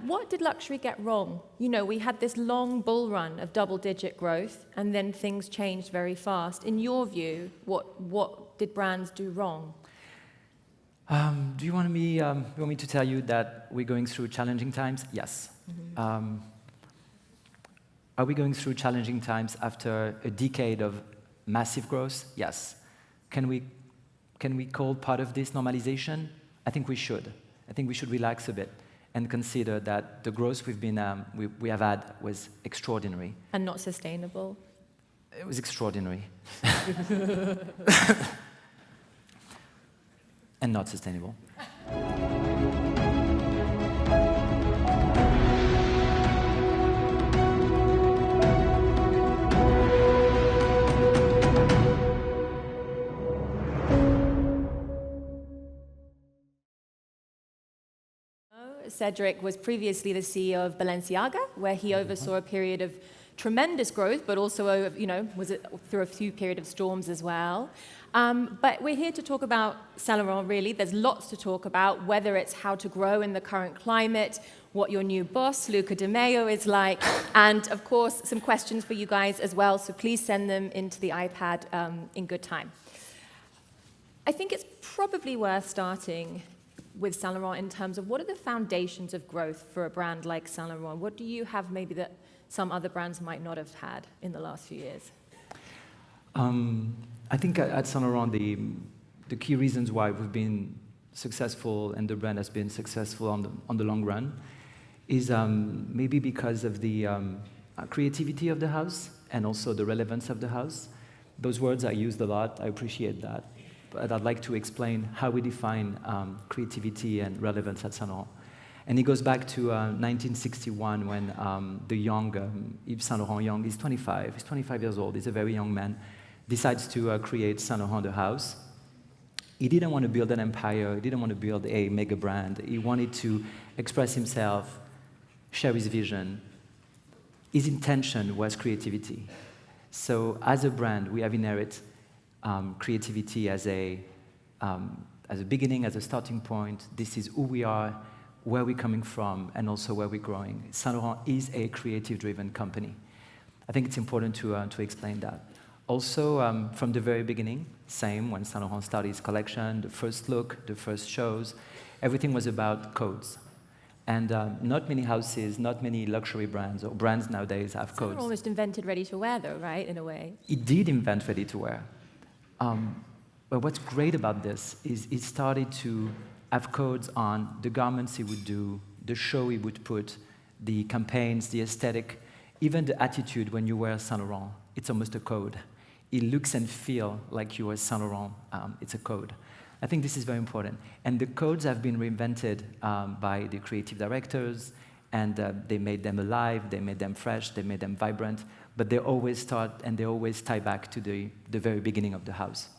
What did luxury get wrong? You know, we had this long bull run of double-digit growth, and then things changed very fast. In your view, what did brands do wrong? Do you want me to tell you that we're going through challenging times? Yes. Mm-hmm. Are we going through challenging times after a decade of massive growth? Yes. Can we call part of this normalization? I think we should. I think we should relax a bit and consider that the growth we have had was extraordinary. And not sustainable? It was extraordinary. And not sustainable. Cédric was previously the CEO of Balenciaga, where he oversaw a period of tremendous growth, but also, was through a few periods of storms as well. But we're here to talk about Saint Laurent, really. There's lots to talk about, whether it's how to grow in the current climate, what your new boss, Luca De Meo, is like, and, of course, some questions for you guys as well, so please send them into the iPad in good time. I think it's probably worth starting with Saint Laurent in terms of what are the foundations of growth for a brand like Saint Laurent? What do you have maybe that some other brands might not have had in the last few years? I think at Saint Laurent, the key reasons why we've been successful and the brand has been successful on the long run is maybe because of the creativity of the house and also the relevance of the house. Those words I used a lot, I appreciate that. But I'd like to explain how we define creativity and relevance at Saint Laurent. And it goes back to 1961 when the young Yves Saint Laurent, young, he's 25 years old, he's a very young man, decides to create Saint Laurent the house. He didn't want to build an empire, he didn't want to build a mega brand, he wanted to express himself, share his vision. His intention was creativity. So as a brand, we have inherited creativity as a beginning, as a starting point. This is who we are, where we're coming from, and also where we're growing. Saint Laurent is a creative-driven company. I think it's important to explain that. Also, from the very beginning, same when Saint Laurent started his collection, the first look, the first shows, everything was about codes. And not many houses, not many luxury brands or brands nowadays have codes. Saint Laurent almost invented ready-to-wear, though, right, in a way? It did invent ready-to-wear. But what's great about this is it started to have codes on the garments he would do, the show he would put, the campaigns, the aesthetic, even the attitude when you wear Saint Laurent. It's almost a code. It looks and feels like you are Saint Laurent. It's a code. I think this is very important. And the codes have been reinvented by the creative directors, and they made them alive, they made them fresh, they made them vibrant, but they always start and they always tie back to the very beginning of the house.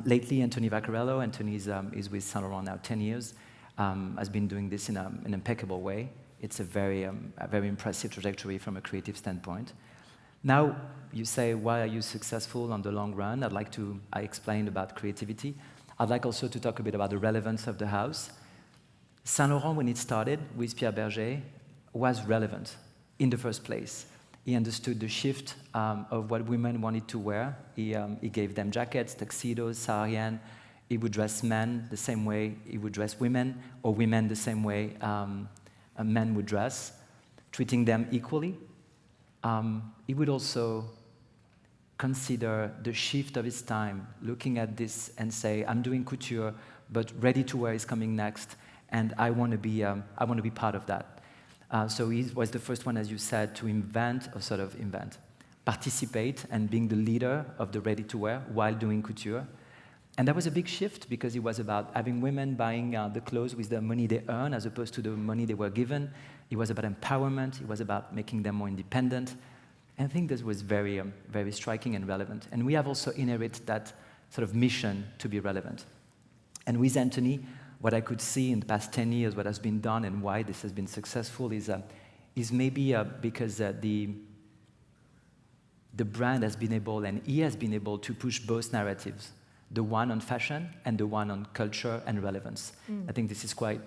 Lately, Anthony Vaccarello, Anthony is with Saint Laurent now 10 years, has been doing this in an impeccable way. It's a very impressive trajectory from a creative standpoint. Now, you say, why are you successful on the long run? I explained about creativity. I'd like also to talk a bit about the relevance of the house. Saint Laurent, when it started with Pierre Berger, was relevant in the first place. He understood the shift of what women wanted to wear. He gave them jackets, tuxedos, saharian. He would dress men the same way he would dress women, or women the same way men would dress, treating them equally. He would also consider the shift of his time, looking at this and say, I'm doing couture, but ready-to-wear is coming next, and I want to be part of that. So he was the first one, as you said, to participate and being the leader of the ready-to-wear while doing couture. And that was a big shift because it was about having women buying the clothes with the money they earn as opposed to the money they were given. It was about empowerment. It was about making them more independent. And I think this was very, very striking and relevant. And we have also inherited that sort of mission to be relevant. And with Anthony, what I could see in the past 10 years, what has been done and why this has been successful is maybe because the brand has been able, and he has been able to push both narratives, the one on fashion and the one on culture and relevance. I think this is quite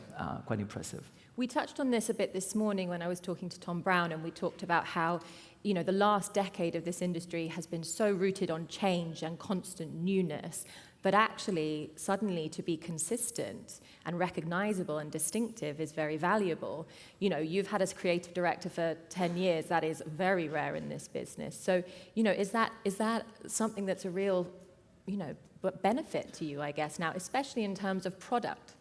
impressive. We touched on this a bit this morning when I was talking to Tom Brown, and we talked about how, the last decade of this industry has been so rooted on change and constant newness, but actually, suddenly to be consistent and recognizable and distinctive is very valuable. You've had as creative director for 10 years. That is very rare in this business. So, is that something that's a real, benefit to you, I guess, now, especially in terms of product?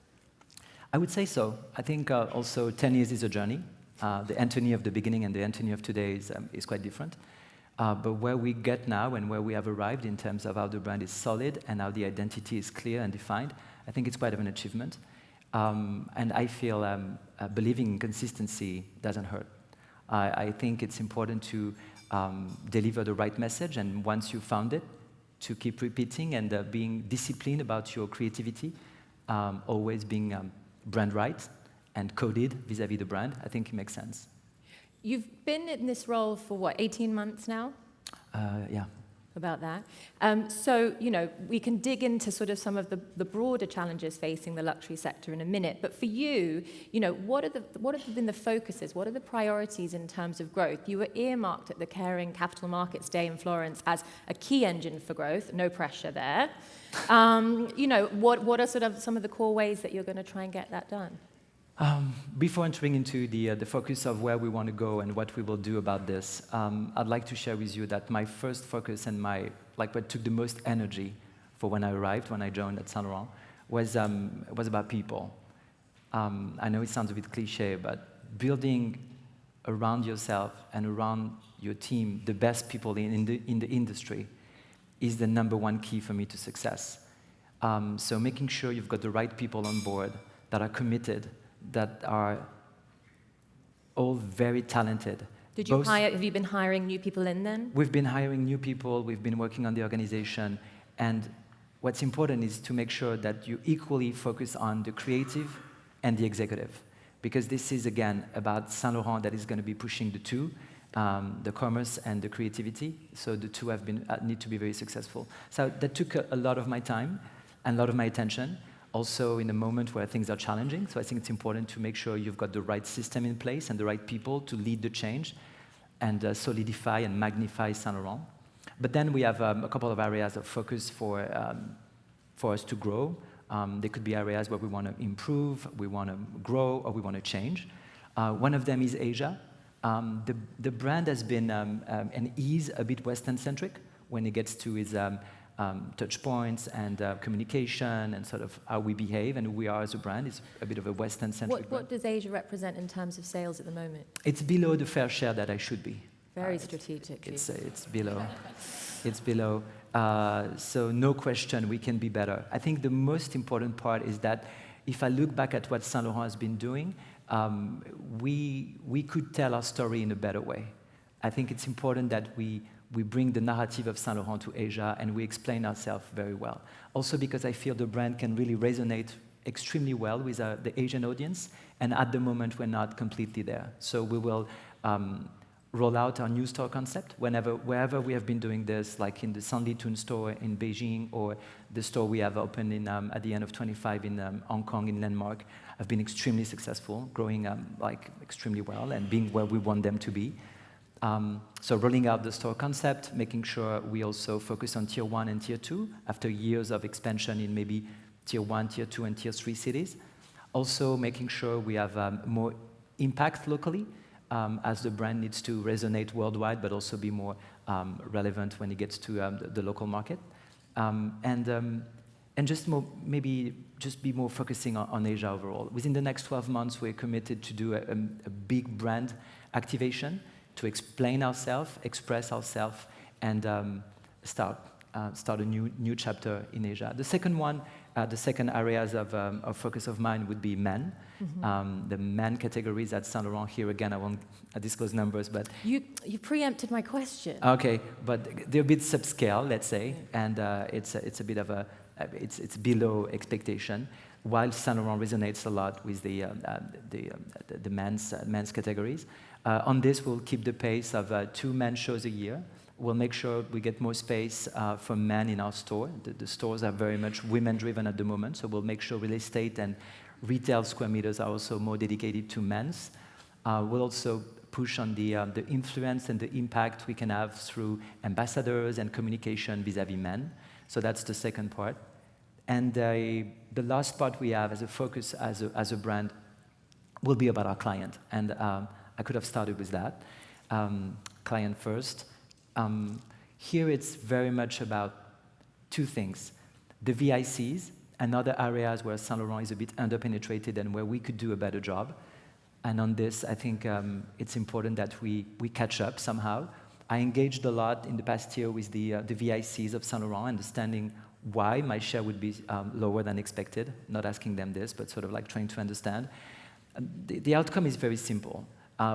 I would say so. I think also 10 years is a journey. The Anthony of the beginning and the Anthony of today is quite different. But where we get now and where we have arrived in terms of how the brand is solid and how the identity is clear and defined, I think it's quite of an achievement. And I feel believing in consistency doesn't hurt. I think it's important to deliver the right message, and once you found it, to keep repeating and being disciplined about your creativity, always being brand right and coded vis-à-vis the brand. I think it makes sense. You've been in this role for 18 months now? Yeah. About that. So, we can dig into sort of some of the broader challenges facing the luxury sector in a minute. But for you, what have been the focuses? What are the priorities in terms of growth? You were earmarked at the Caring Capital Markets Day in Florence as a key engine for growth. No pressure there. What are sort of some of the core ways that you're going to try and get that done? Before entering into the focus of where we want to go and what we will do about this, I'd like to share with you that my first focus and what took the most energy for when I joined at Saint Laurent, was about people. I know it sounds a bit cliche, but building around yourself and around your team the best people in the industry is the number one key for me to success. So making sure you've got the right people on board that are committed, that are all very talented. Have you been hiring new people in then? We've been hiring new people, we've been working on the organization, and what's important is to make sure that you equally focus on the creative and the executive, because this is, again, about Saint Laurent that is going to be pushing the two, the commerce and the creativity, so the two need to be very successful. So that took a lot of my time and a lot of my attention, also in a moment where things are challenging. So I think it's important to make sure you've got the right system in place and the right people to lead the change and solidify and magnify Saint Laurent. But then we have a couple of areas of focus for us to grow. There could be areas where we want to improve, we want to grow, or we want to change. One of them is Asia. The brand has been and is a bit Western-centric when it gets to its touch points and communication and sort of how we behave and who we are as a brand. Is a bit of a Western-centric brand. What does Asia represent in terms of sales at the moment? It's below the fair share that I should be. Very strategic. It's below. It's below. So no question, we can be better. I think the most important part is that if I look back at what Saint Laurent has been doing, we could tell our story in a better way. I think it's important that we bring the narrative of Saint Laurent to Asia and we explain ourselves very well. Also because I feel the brand can really resonate extremely well with the Asian audience, and at the moment we're not completely there. So we will roll out our new store concept wherever we have been doing this, like in the Sanlitun store in Beijing or the store we have opened in, at the end of 25 in Hong Kong in Landmark, have been extremely successful, growing extremely well and being where we want them to be. So rolling out the store concept, making sure we also focus on Tier 1 and Tier 2 after years of expansion in maybe Tier 1, Tier 2, and Tier 3 cities. Also making sure we have more impact locally, as the brand needs to resonate worldwide, but also be more relevant when it gets to the local market. And just be more focusing on Asia overall. Within the next 12 months, we're committed to do a big brand activation to explain ourselves, express ourselves, and start a new chapter in Asia. The second areas of focus of mine would be men. Mm-hmm. The men categories at Saint Laurent. Here again, I won't disclose numbers, but you preempted my question. Okay, but they're a bit subscale, let's say, and it's a bit of it's below expectation. While Saint Laurent resonates a lot with the men's categories. On this, we'll keep the pace of 2 men's shows a year. We'll make sure we get more space for men in our store. The stores are very much women-driven at the moment, so we'll make sure real estate and retail square meters are also more dedicated to men's. We'll also push on the influence and the impact we can have through ambassadors and communication vis-à-vis men. So that's the second part. And the last part we have as a focus as a brand will be about our client. And I could have started with that, client first. Here it's very much about two things. The VICs and other areas where Saint Laurent is a bit underpenetrated and where we could do a better job. And on this, I think it's important that we catch up somehow. I engaged a lot in the past year with the VICs of Saint Laurent, understanding why my share would be lower than expected, not asking them this, but sort of like trying to understand. The outcome is very simple.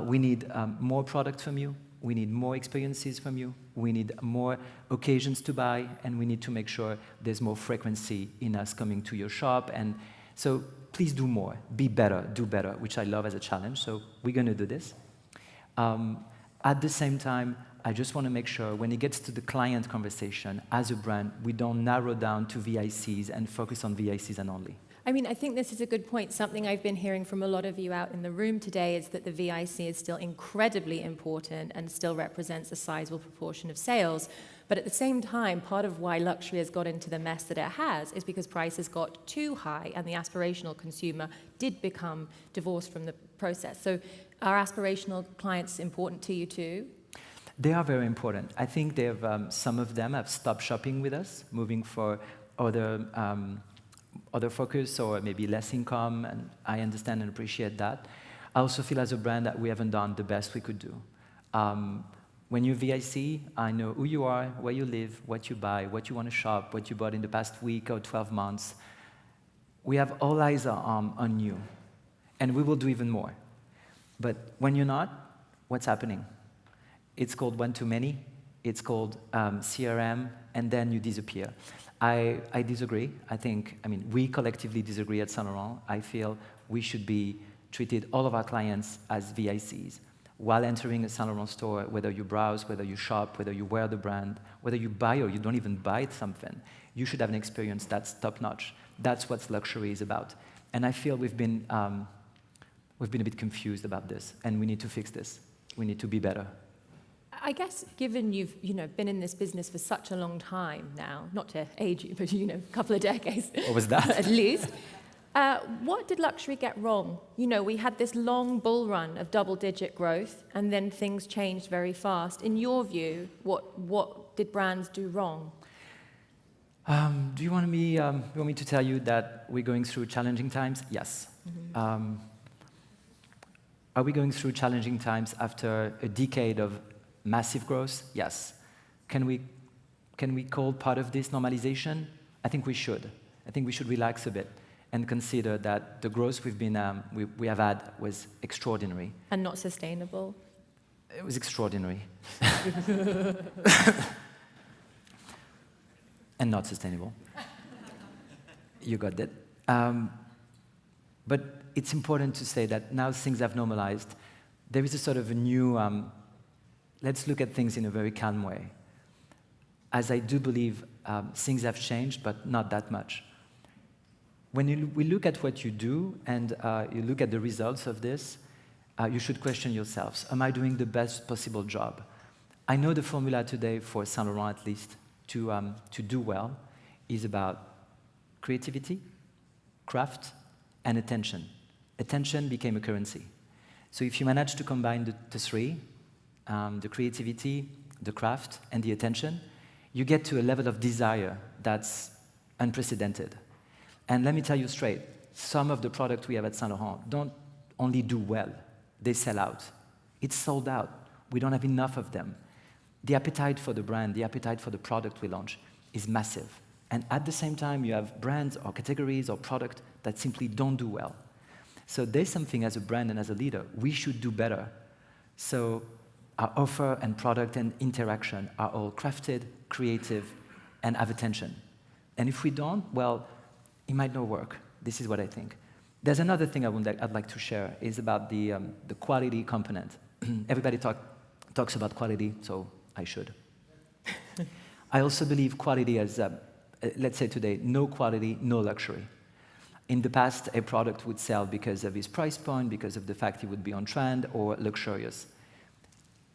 We need more product from you, we need more experiences from you, we need more occasions to buy, and we need to make sure there's more frequency in us coming to your shop. And so please do more, be better, do better, which I love as a challenge, so we're going to do this. At the same time, I just want to make sure when it gets to the client conversation, as a brand, we don't narrow down to VICs and focus on VICs and only. I mean, I think this is a good point. Something I've been hearing from a lot of you out in the room today is that the VIC is still incredibly important and still represents a sizable proportion of sales. But at the same time, part of why luxury has got into the mess that it has is because prices got too high and the aspirational consumer did become divorced from the process. So are aspirational clients important to you too? They are very important. I think some of them have stopped shopping with us, moving for other focus or maybe less income, and I understand and appreciate that. I also feel as a brand that we haven't done the best we could do. When you're VIC, I know who you are, where you live, what you buy, what you want to shop, what you bought in the past week or 12 months. We have all eyes on you, and we will do even more. But when you're not, what's happening? It's called one too many, it's called CRM, and then you disappear. I disagree. We collectively disagree at Saint Laurent. I feel we should be treated, all of our clients, as VICs. While entering a Saint Laurent store, whether you browse, whether you shop, whether you wear the brand, whether you buy or you don't even buy something, you should have an experience that's top-notch. That's what luxury is about. And I feel we've been a bit confused about this, and we need to fix this. We need to be better. I guess given you've been in this business for such a long time now, not to age you, but a couple of decades. What was that? At least. What did luxury get wrong? We had this long bull run of double-digit growth, and then things changed very fast. In your view, what did brands do wrong? Do you want me to tell you that we're going through challenging times? Yes. Mm-hmm. Are we going through challenging times after a decade of massive growth? Yes. Can we call part of this normalization? I think we should. I think we should relax a bit and consider that the growth we have had was extraordinary. And not sustainable? It was extraordinary. And not sustainable. You got that. But it's important to say that now things have normalized. There is a sort of a new, let's look at things in a very calm way. As I do believe things have changed, but not that much. When we look at what you do and you look at the results of this, you should question yourselves. Am I doing the best possible job? I know the formula today for Saint Laurent, at least, to do well, is about creativity, craft, and attention. Attention became a currency. So if you manage to combine the three, the creativity, the craft, and the attention, you get to a level of desire that's unprecedented. And let me tell you straight, some of the products we have at Saint Laurent don't only do well, they sell out. It's sold out. We don't have enough of them. The appetite for the brand, the appetite for the product we launch is massive. And at the same time, you have brands or categories or product that simply don't do well. So there's something as a brand and as a leader, we should do better. So our offer and product and interaction are all crafted, creative, and have attention. And if we don't, well, it might not work. This is what I think. There's another thing I'd like to share, is about the quality component. Everybody talks about quality, so I should. I also believe quality as, let's say today, no quality, no luxury. in the past, a product would sell because of its price point, because of the fact it would be on trend or luxurious.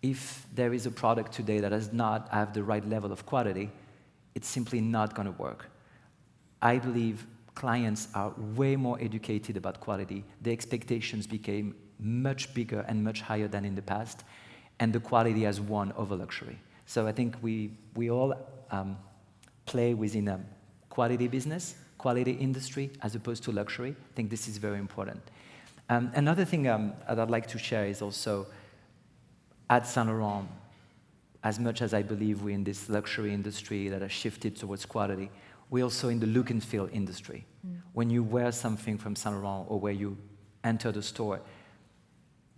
If there is a product today that does not have the right level of quality, it's simply not going to work. I believe clients are way more educated about quality. The expectations became much bigger and much higher than in the past, and the quality has won over luxury. So I think we all play within a quality business, quality industry, as opposed to luxury. I think this is very important. Another thing that I'd like to share is also, at Saint Laurent, as much as I believe we're in this luxury industry that has shifted towards quality, we're also in the look and feel industry. When you wear something from Saint Laurent or where you enter the store,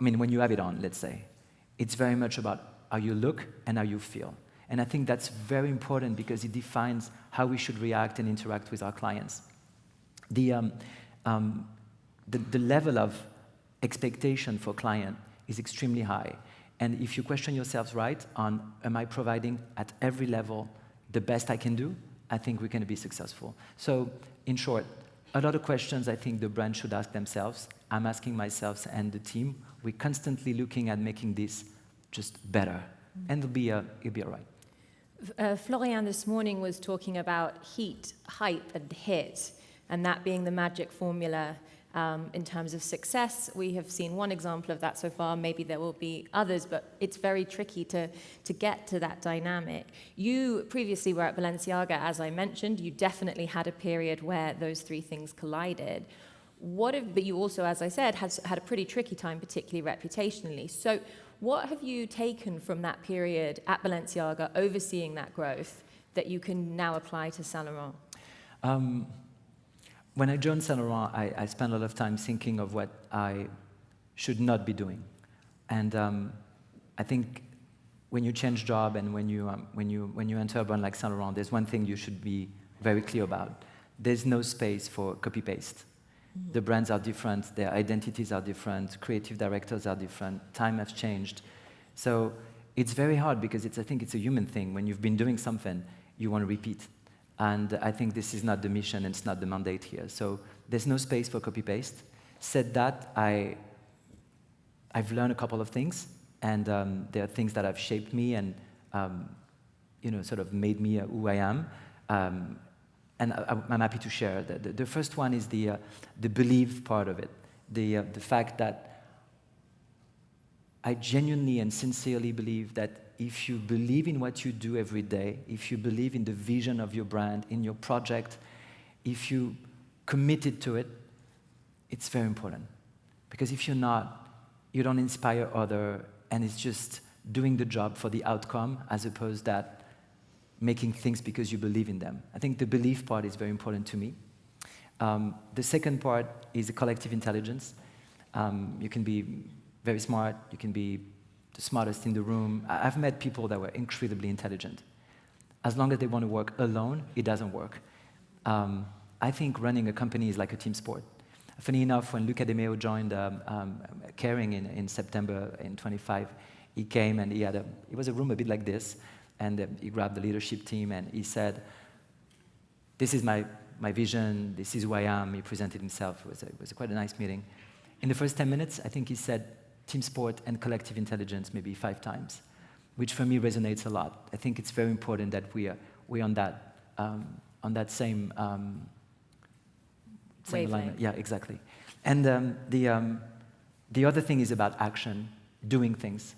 I mean, when you have it on, let's say, it's very much about how you look and how you feel. And I think that's very important because it defines how we should react and interact with our clients. The level of expectation for client is extremely high. And if you question yourselves right on, am I providing at every level the best I can do, I think we're going to be successful. So, in short, a lot of questions I think the brand should ask themselves. I'm asking myself and the team. We're constantly looking at making this just better, and it'll be all right. Florian this morning was talking about heat, hype, and hit, and that being the magic formula in terms of success. We have seen one example of that so far. Maybe there will be others, but it's very tricky to get to that dynamic. You previously were at Balenciaga, as I mentioned. You definitely had a period where those three things collided. But you also, as I said, had a pretty tricky time, particularly reputationally. So what have you taken from that period at Balenciaga, overseeing that growth, that you can now apply to Saint Laurent? When I joined Saint Laurent, I spent a lot of time thinking of what I should not be doing. And I think when you change job and when you enter a brand like Saint Laurent, there's one thing you should be very clear about. There's no space for copy-paste. The brands are different, their identities are different, creative directors are different, time has changed. So it's very hard because I think it's a human thing. When you've been doing something, you want to repeat. And I think this is not the mission and it's not the mandate here. So there's no space for copy-paste. Said that, I've learned a couple of things, and there are things that have shaped me and sort of made me who I am. And I'm happy to share. The first one is the belief part of it, the fact that I genuinely and sincerely believe that if you believe in what you do every day, if you believe in the vision of your brand, in your project, if you committed to it, it's very important. Because if you're not, you don't inspire others, and it's just doing the job for the outcome as opposed to making things because you believe in them. I think the belief part is very important to me. The second part is the collective intelligence. You can be very smart, you can be the smartest in the room. I've met people that were incredibly intelligent. As long as they want to work alone, it doesn't work. I think running a company is like a team sport. Funny enough, when Luca De Meo joined Kering in September in 25, he came and it was a room a bit like this, and he grabbed the leadership team and he said, "This is my vision, this is who I am." He presented himself. It was quite a nice meeting. In the first 10 minutes, I think he said team sport and collective intelligence maybe 5 times, which for me resonates a lot. I think it's very important that we're on that same alignment. Yeah, exactly. And the other thing is about action, doing things.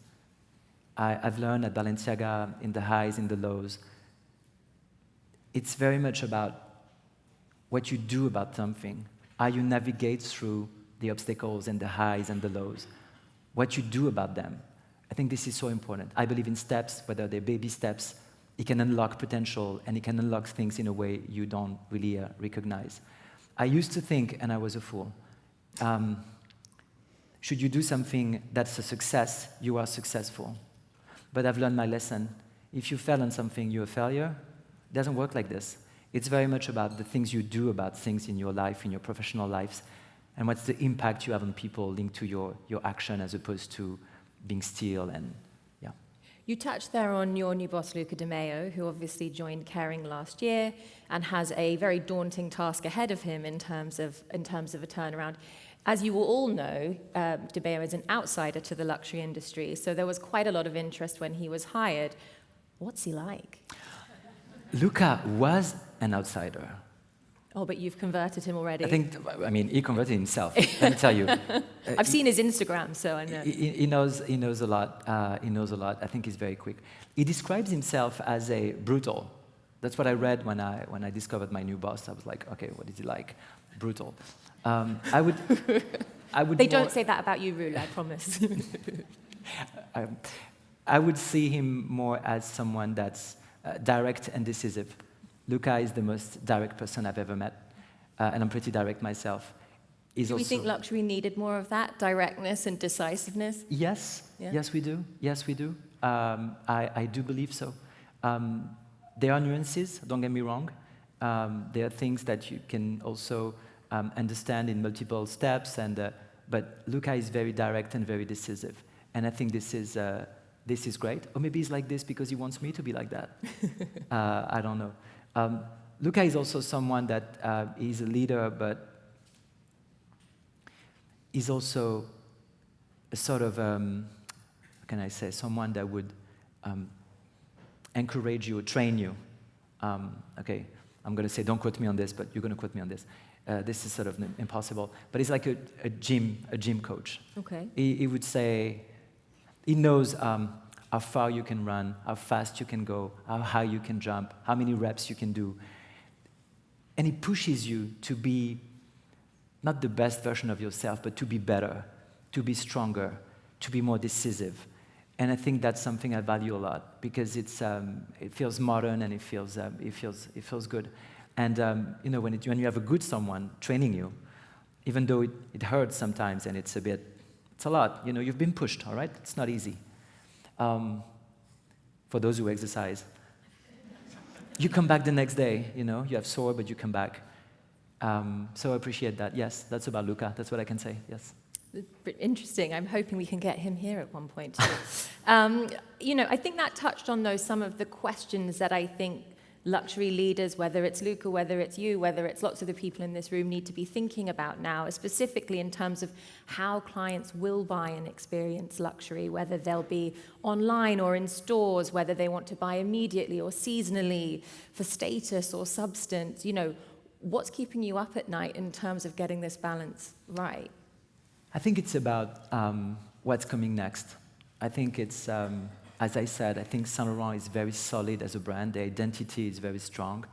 I've learned at Balenciaga, in the highs, in the lows, it's very much about what you do about something, how you navigate through the obstacles and the highs and the lows, what you do about them. I think this is so important. I believe in steps, whether they're baby steps. It can unlock potential, and it can unlock things in a way you don't really recognize. I used to think, and I was a fool, should you do something that's a success, you are successful. But I've learned my lesson. If you fail on something, you're a failure. It doesn't work like this. It's very much about the things you do about things in your life, in your professional lives, and what's the impact you have on people linked to your action as opposed to being still and, yeah. You touched there on your new boss, Luca De Meo, who obviously joined Kering last year and has a very daunting task ahead of him in terms of a turnaround. As you will all know, De Meo is an outsider to the luxury industry, so there was quite a lot of interest when he was hired. What's he like? Luca was an outsider. Oh, but you've converted him already. I mean, he converted himself. Let me tell you. I've seen his Instagram, so I know. He knows a lot. He knows a lot. I think he's very quick. He describes himself as a brutal. That's what I read when I discovered my new boss. I was like, okay, what is he like? Brutal. I would. They don't say that about you, Rula, I promise. I would see him more as someone that's direct and decisive. Luca is the most direct person I've ever met, and I'm pretty direct myself. Do we think luxury needed more of that, directness and decisiveness? Yes, yeah. Yes we do. Yes we do. I do believe so. There are nuances, don't get me wrong. There are things that you can also understand in multiple steps, but Luca is very direct and very decisive. And I think this is great. Or maybe he's like this because he wants me to be like that. I don't know. Luca is also someone that is a leader, but he's also a sort of, how can I say, someone that would encourage you, train you. Okay, I'm going to say, don't quote me on this, but you're going to quote me on this. This is sort of impossible. But he's like a gym coach. Okay. He would say, he knows how far you can run, how fast you can go, how high you can jump, how many reps you can do. And he pushes you to be not the best version of yourself, but to be better, to be stronger, to be more decisive. And I think that's something I value a lot because it feels modern and it feels good. And when you have a good someone training you, even though it hurts sometimes and it's a lot. You've been pushed, all right? It's not easy. For those who exercise, you come back the next day. You have sore, but you come back. So I appreciate that. Yes, that's about Luca. That's what I can say. Yes. Interesting. I'm hoping we can get him here at one point too. I think that touched on some of the questions that I think luxury leaders, whether it's Luca, whether it's you, whether it's lots of the people in this room, need to be thinking about now, specifically in terms of how clients will buy and experience luxury, whether they'll be online or in stores, whether they want to buy immediately or seasonally for status or substance. What's keeping you up at night in terms of getting this balance right? I think it's about what's coming next. I think it's, as I said, I think Saint Laurent is very solid as a brand. The identity is very strong.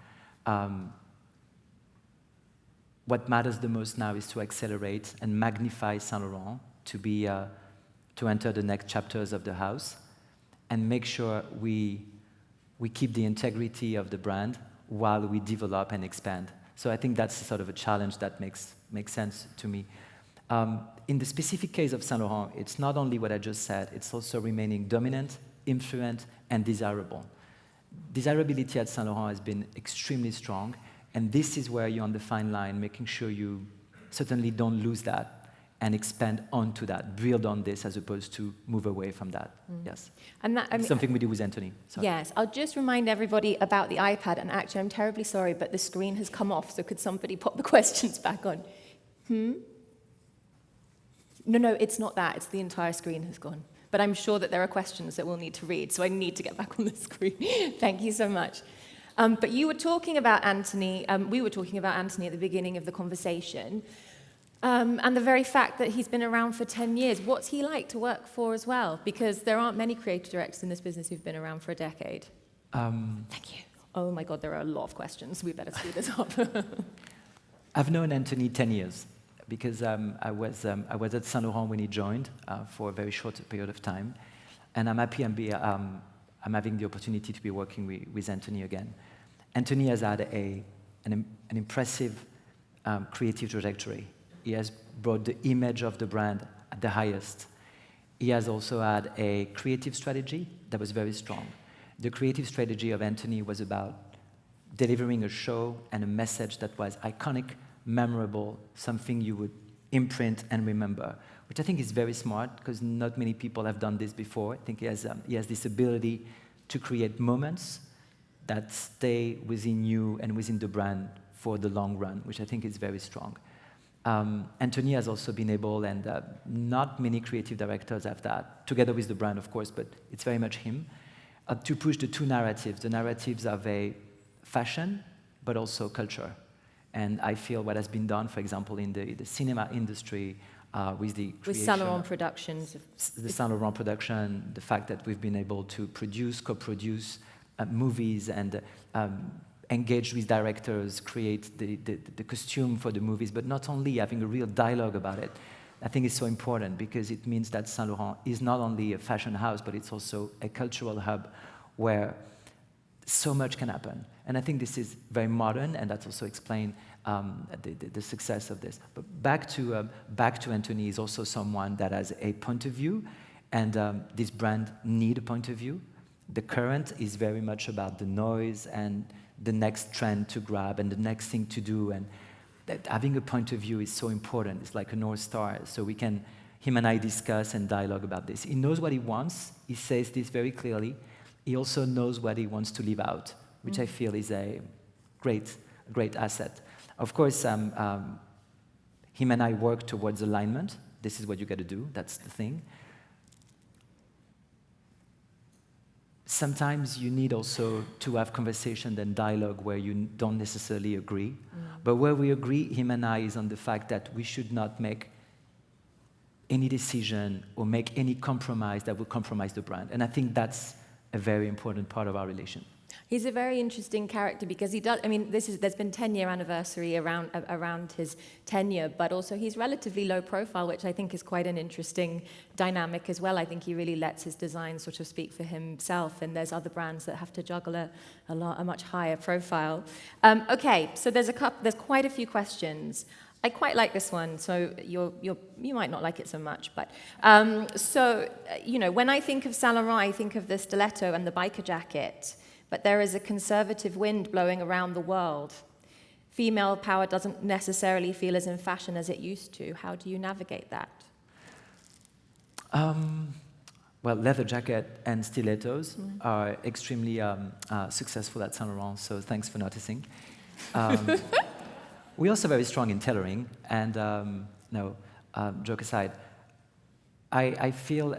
What matters the most now is to accelerate and magnify Saint Laurent to enter the next chapters of the house and make sure we keep the integrity of the brand while we develop and expand. So I think that's sort of a challenge that makes sense to me. In the specific case of Saint Laurent, it's not only what I just said, it's also remaining dominant, influent, and desirable. Desirability at Saint Laurent has been extremely strong, and this is where you're on the fine line, making sure you certainly don't lose that and expand onto that, build on this as opposed to move away from that. Yes. And something we do with Anthony. Sorry. Yes, I'll just remind everybody about the iPad, and actually I'm terribly sorry, but the screen has come off, so could somebody pop the questions back on? No, it's not that. It's the entire screen has gone. But I'm sure that there are questions that we'll need to read, so I need to get back on the screen. Thank you so much. But you were talking about Anthony, we were talking about Anthony at the beginning of the conversation, and the very fact that he's been around for 10 years. What's he like to work for as well? Because there aren't many creative directors in this business who've been around for a decade. Thank you. Oh my God, there are a lot of questions. We better speed this up. I've known Anthony 10 years. Because I was at Saint Laurent when he joined for a very short period of time, and I'm happy I'm having the opportunity to be working with Anthony again. Anthony has had an impressive creative trajectory. He has brought the image of the brand at the highest. He has also had a creative strategy that was very strong. The creative strategy of Anthony was about delivering a show and a message that was iconic, memorable, something you would imprint, and remember, which I think is very smart because not many people have done this before. I think he has this ability to create moments that stay within you and within the brand for the long run, which I think is very strong. Anthony has also been able, and not many creative directors have that, together with the brand, of course, but it's very much him, to push the two narratives. The narratives are very fashion, but also culture. And I feel what has been done, for example, in the cinema industry, with the creation... With Saint Laurent Productions. The Saint Laurent production, the fact that we've been able to produce, co-produce movies and engage with directors, create the costume for the movies, but not only having a real dialogue about it. I think it's so important because it means that Saint Laurent is not only a fashion house, but it's also a cultural hub where so much can happen. And I think this is very modern, and that's also explained the success of this. But back to Anthony is also someone that has a point of view, and this brand need a point of view. The current is very much about the noise and the next trend to grab and the next thing to do, and that having a point of view is so important. It's like a North Star, so him and I discuss and dialogue about this. He knows what he wants. He says this very clearly. He also knows what he wants to leave out, which I feel is a great asset. Of course, him and I work towards alignment. This is what you got to do. That's the thing. Sometimes you need also to have conversation and dialogue where you don't necessarily agree. But where we agree, him and I, is on the fact that we should not make any decision or make any compromise that will compromise the brand. And I think that's a very important part of our relation. He's a very interesting character because he does. I mean, there's been 10-year anniversary around his tenure, but also he's relatively low profile, which I think is quite an interesting dynamic as well. I think he really lets his design sort of speak for himself, and there's other brands that have to juggle a much higher profile. Okay, so there's quite a few questions. I quite like this one, so you might not like it so much, but when I think of Saint Laurent, I think of the stiletto and the biker jacket. But there is a conservative wind blowing around the world. Female power doesn't necessarily feel as in fashion as it used to. How do you navigate that? Well, leather jacket and stilettos are extremely successful at Saint Laurent, so thanks for noticing. We're also very strong in tailoring, and joke aside, I feel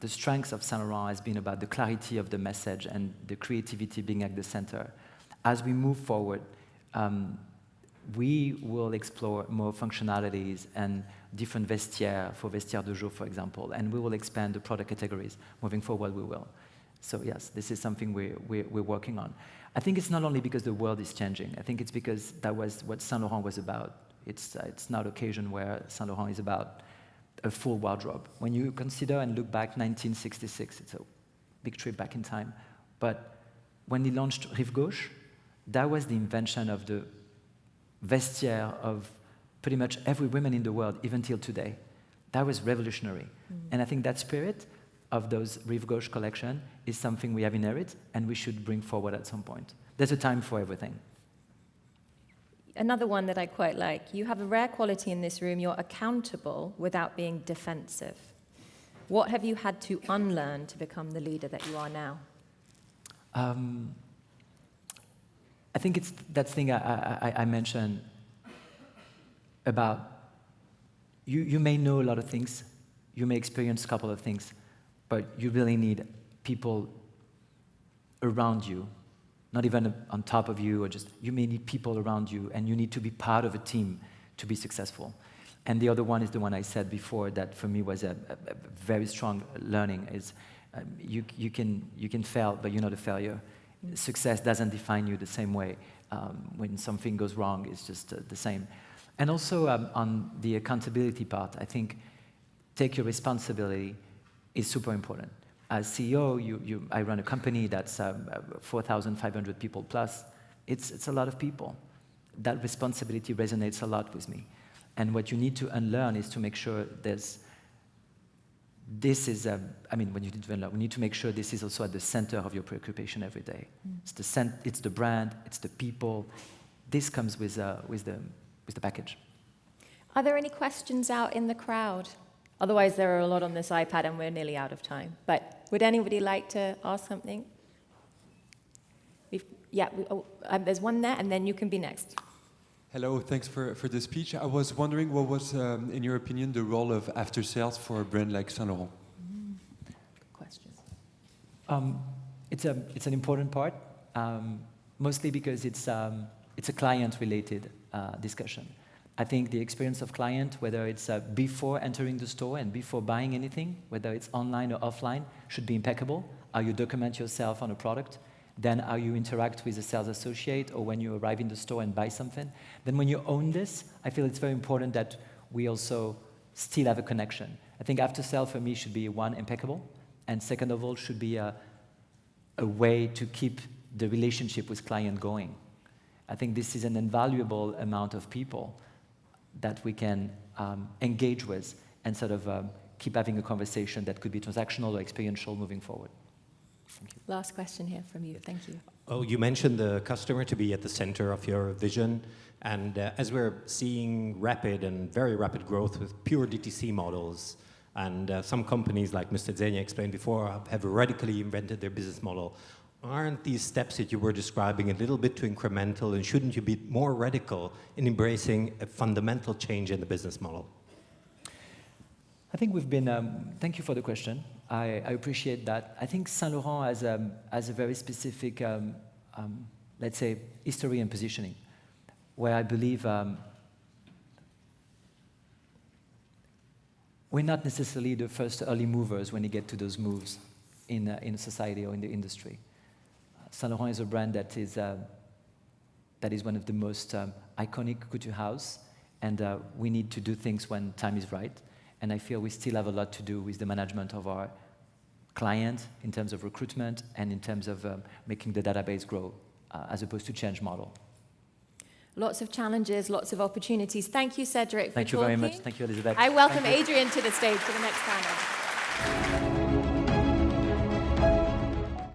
the strength of Saint Laurent has been about the clarity of the message and the creativity being at the center. As we move forward, we will explore more functionalities and different vestiaire for vestiaire de jour, for example, and we will expand the product categories. Moving forward, we will. So yes, this is something we're working on. I think it's not only because the world is changing. I think it's because that was what Saint Laurent was about. It's not an occasion where Saint Laurent is about a full wardrobe. When you consider and look back 1966, it's a big trip back in time. But when he launched Rive Gauche, that was the invention of the vestiaire of pretty much every woman in the world, even till today. That was revolutionary. And I think that spirit of those Rive Gauche collection is something we have inherited and we should bring forward at some point. There's a time for everything. Another one that I quite like, you have a rare quality in this room, you're accountable without being defensive. What have you had to unlearn to become the leader that you are now? I think it's that thing I mentioned about you may know a lot of things, you may experience a couple of things, but you really need people around you. Not even on top of you, or just, you may need people around you, and you need to be part of a team to be successful. And the other one is the one I said before that for me was a very strong learning, is you can fail, but you're not a failure. Success doesn't define you the same way. When something goes wrong, it's just the same. And also on the accountability part, I think take your responsibility is super important. As CEO, I run a company that's 4,500 people plus. It's a lot of people. That responsibility resonates a lot with me. And what you need to unlearn is to make sure when you need to unlearn, we need to make sure this is also at the center of your preoccupation every day. It's the brand, it's the people. This comes with the package. Are there any questions out in the crowd? Otherwise, there are a lot on this iPad and we're nearly out of time. But would anybody like to ask something? There's one there, and then you can be next. Hello, thanks for the speech. I was wondering what was, in your opinion, the role of after sales for a brand like Saint Laurent? Good question. It's an important part, mostly because it's a client-related discussion. I think the experience of client, whether it's before entering the store and before buying anything, whether it's online or offline, should be impeccable. How you document yourself on a product, then how you interact with a sales associate, or when you arrive in the store and buy something. Then when you own this, I feel it's very important that we also still have a connection. I think after sale for me should be, one, impeccable, and second of all, should be a way to keep the relationship with client going. I think this is an invaluable amount of people that we can engage with and sort of keep having a conversation that could be transactional or experiential moving forward. Thank you. Last question here from you. Thank you. Oh, you mentioned the customer to be at the center of your vision. And as we're seeing rapid and very rapid growth with pure DTC models, and some companies, like Mr. Zegna explained before, have radically invented their business model, aren't these steps that you were describing a little bit too incremental, and shouldn't you be more radical in embracing a fundamental change in the business model? I think we've been, thank you for the question. I appreciate that. I think Saint Laurent has a very specific, let's say, history and positioning, where I believe we're not necessarily the first early movers when you get to those moves in society or in the industry. Saint Laurent is a brand that is one of the most iconic couture house, and we need to do things when time is right. And I feel we still have a lot to do with the management of our client in terms of recruitment and in terms of making the database grow as opposed to change model. Lots of challenges, lots of opportunities. Thank you, Cedric, for talking. Thank you very much. Thank you, Elizabeth. I welcome Adrian to the stage for the next panel.